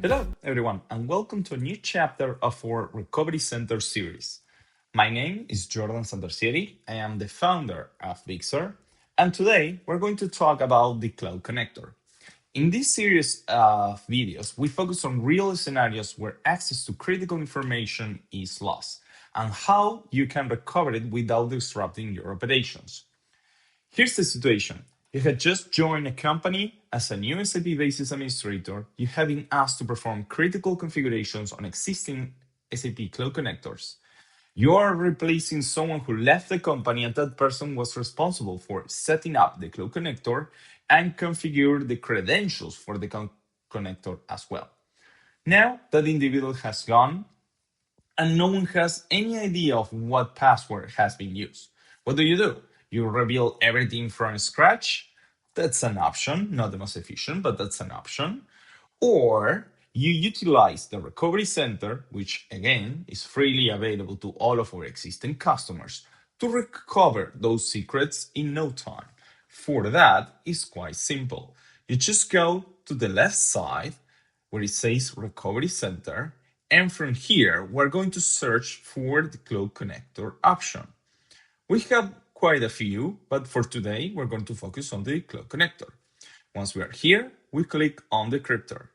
Hello, everyone, and welcome to a new chapter of our Recovery Center series. My name is Jordan Santorcieri. I am the founder of Vicxer, and today we're going to talk about the Cloud Connector. In this series of videos, we focus on real scenarios where access to critical information is lost and how you can recover it without disrupting your operations. Here's the situation. You had just joined a company as a new SAP Basis administrator. You have been asked to perform critical configurations on existing SAP Cloud Connectors. You are replacing someone who left the company, and that person was responsible for setting up the Cloud Connector and configure the credentials for the connector as well. Now that individual has gone, and no one has any idea of what password has been used. What do? You rebuild everything from scratch. That's an option, not the most efficient, but that's an option. Or you utilize the Recovery Center, which again is freely available to all of our existing customers, to recover those secrets in no time. For that, it's quite simple. You just go to the left side where it says Recovery Center, and from here, we're going to search for the Cloud Connector option. We have quite a few, but for today, we're going to focus on the Cloud Connector. Once we are here, we click on Decryptor.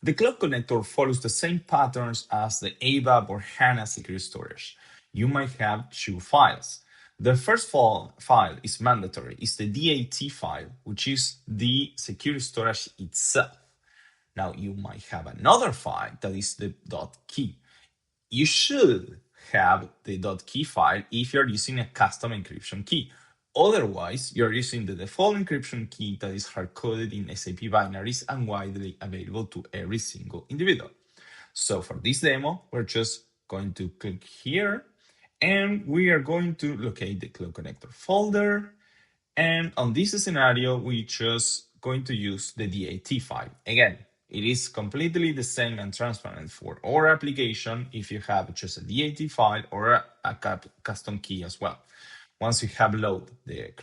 The Cloud Connector follows the same patterns as the ABAP or HANA security storage. You might have two files. The first file is mandatory. It's the DAT file, which is the security storage itself. Now, you might have another file that is the .key. You should have the .key file if you're using a custom encryption key. Otherwise, you're using the default encryption key that is hard-coded in SAP binaries and widely available to every single individual. So for this demo, we're just going to click here, and we are going to locate the Cloud Connector folder. And on this scenario, we're just going to use the DAT file. Again, it is completely the same and transparent for our application if you have just a DAT file or a custom key as well. Once you have loaded the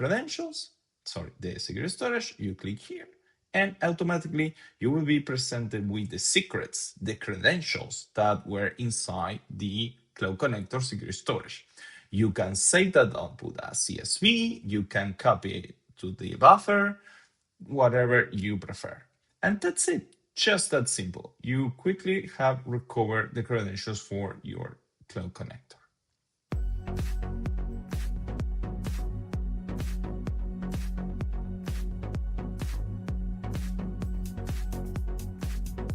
the security storage, you click here, and automatically you will be presented with the secrets, the credentials that were inside the Cloud Connector security storage. You can save that output as CSV, you can copy it to the buffer, whatever you prefer. And that's it, just that simple. You quickly have recovered the credentials for your Cloud Connector.